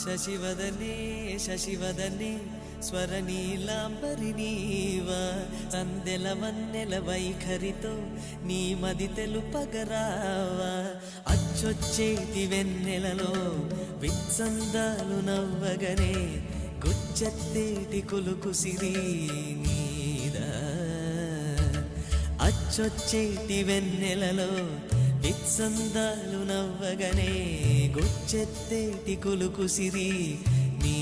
శశివదనే శశివదనే స్వరనీలాంబరి నీవా సందెల వన్నెల వైఖరితో నీ మది తెలుపగరావా అచ్చొచ్చేటి వెన్నెలలో విత్సందాలు నవ్వగనే గుచ్చెత్తేటి కులుకు సిరి నీదా అచ్చొచ్చేటి వెన్నెలలో విత్సందాలు నవ్వగనే గుచ్చెత్తేటి కులుకు సిరి నీ